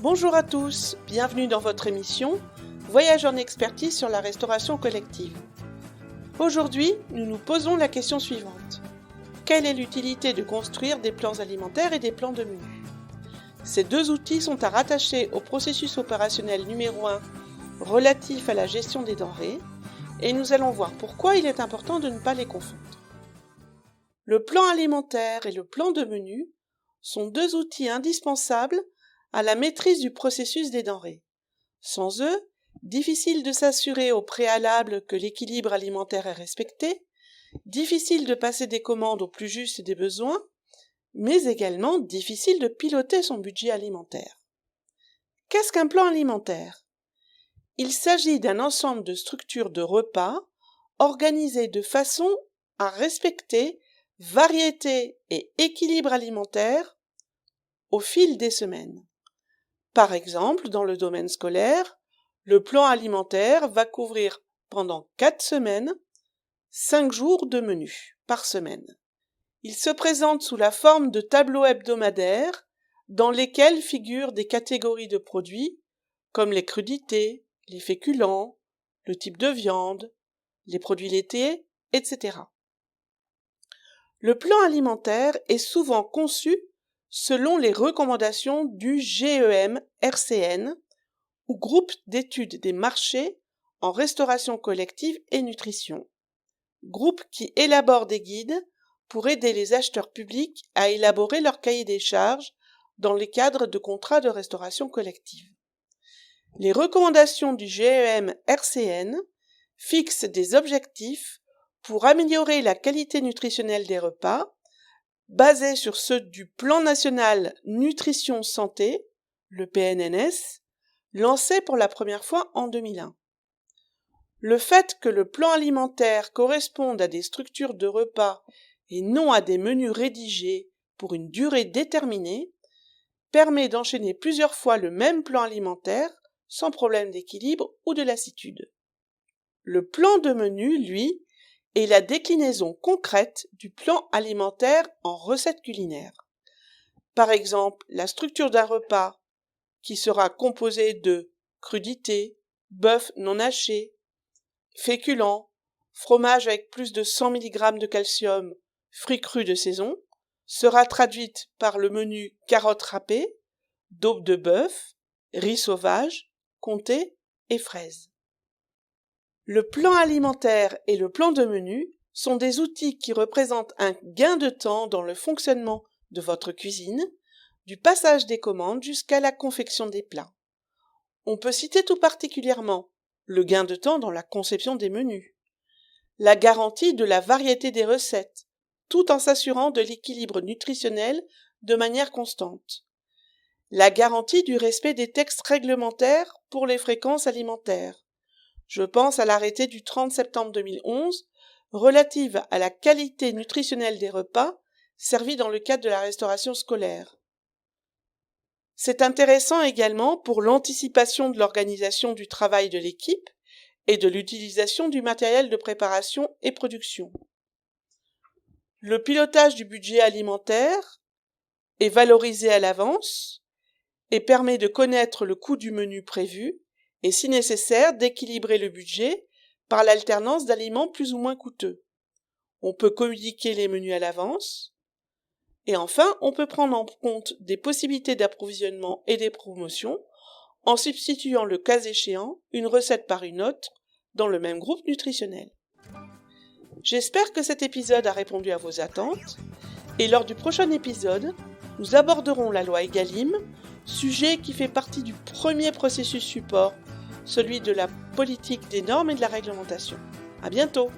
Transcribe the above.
Bonjour à tous, bienvenue dans votre émission Voyage en expertise sur la restauration collective. Aujourd'hui, nous nous posons la question suivante. Quelle est l'utilité de construire des plans alimentaires et des plans de menu? Ces deux outils sont à rattacher au processus opérationnel numéro 1 relatif à la gestion des denrées et nous allons voir pourquoi il est important de ne pas les confondre. Le plan alimentaire et le plan de menu sont deux outils indispensables à la maîtrise du processus des denrées. Sans eux, difficile de s'assurer au préalable que l'équilibre alimentaire est respecté, difficile de passer des commandes au plus juste des besoins, mais également difficile de piloter son budget alimentaire. Qu'est-ce qu'un plan alimentaire? Il s'agit d'un ensemble de structures de repas organisées de façon à respecter variété et équilibre alimentaire au fil des semaines. Par exemple, dans le domaine scolaire, le plan alimentaire va couvrir pendant 4 semaines 5 jours de menu par semaine. Il se présente sous la forme de tableaux hebdomadaires dans lesquels figurent des catégories de produits comme les crudités, les féculents, le type de viande, les produits laitiers, etc. Le plan alimentaire est souvent conçu selon les recommandations du GEM-RCN, ou Groupe d'études des marchés en restauration collective et nutrition, groupe qui élabore des guides pour aider les acheteurs publics à élaborer leur cahier des charges dans les cadres de contrats de restauration collective. Les recommandations du GEM-RCN fixent des objectifs pour améliorer la qualité nutritionnelle des repas, basés sur ceux du Plan national nutrition santé, le PNNS, lancé pour la première fois en 2001. Le fait que le plan alimentaire corresponde à des structures de repas et non à des menus rédigés pour une durée déterminée permet d'enchaîner plusieurs fois le même plan alimentaire sans problème d'équilibre ou de lassitude. Le plan de menu, lui, est la déclinaison concrète du plan alimentaire en recettes culinaires. Par exemple, la structure d'un repas qui sera composé de crudités, bœuf non haché, féculents, fromage avec plus de 100 mg de calcium, fruits crus de saison, sera traduite par le menu carottes râpées, daube de bœuf, riz sauvage, comté et fraises. Le plan alimentaire et le plan de menu sont des outils qui représentent un gain de temps dans le fonctionnement de votre cuisine, du passage des commandes jusqu'à la confection des plats. On peut citer tout particulièrement le gain de temps dans la conception des menus, la garantie de la variété des recettes, tout en s'assurant de l'équilibre nutritionnel de manière constante, la garantie du respect des textes réglementaires pour les fréquences alimentaires. Je pense à l'arrêté du 30 septembre 2011 relative à la qualité nutritionnelle des repas servis dans le cadre de la restauration scolaire. C'est intéressant également pour l'anticipation de l'organisation du travail de l'équipe et de l'utilisation du matériel de préparation et production. Le pilotage du budget alimentaire est valorisé à l'avance et permet de connaître le coût du menu prévu et, si nécessaire, d'équilibrer le budget par l'alternance d'aliments plus ou moins coûteux. On peut communiquer les menus à l'avance. Et enfin, on peut prendre en compte des possibilités d'approvisionnement et des promotions en substituant le cas échéant une recette par une autre dans le même groupe nutritionnel. J'espère que cet épisode a répondu à vos attentes et lors du prochain épisode, nous aborderons la loi Egalim, sujet qui fait partie du premier processus support, celui de la politique des normes et de la réglementation. À bientôt!